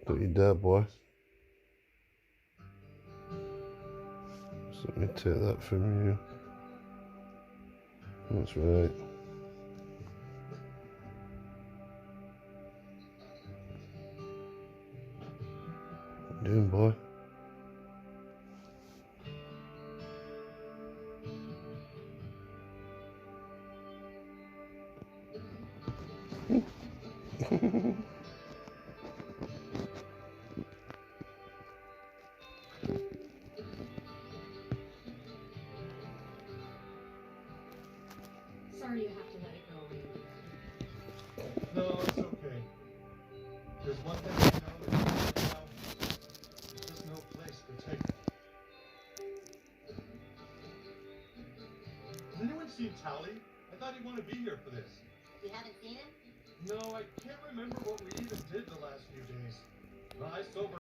Got your dad, boy. So let me take that from you. That's right. What you doing, boy? Sorry you have to let it go. No, it's okay. There's one thing I know that right now, there's just no place to take it. Has anyone seen Tally? I thought he'd want to be here for this. You haven't seen him? No, I can't remember what we even did the last few days. Well, I sobered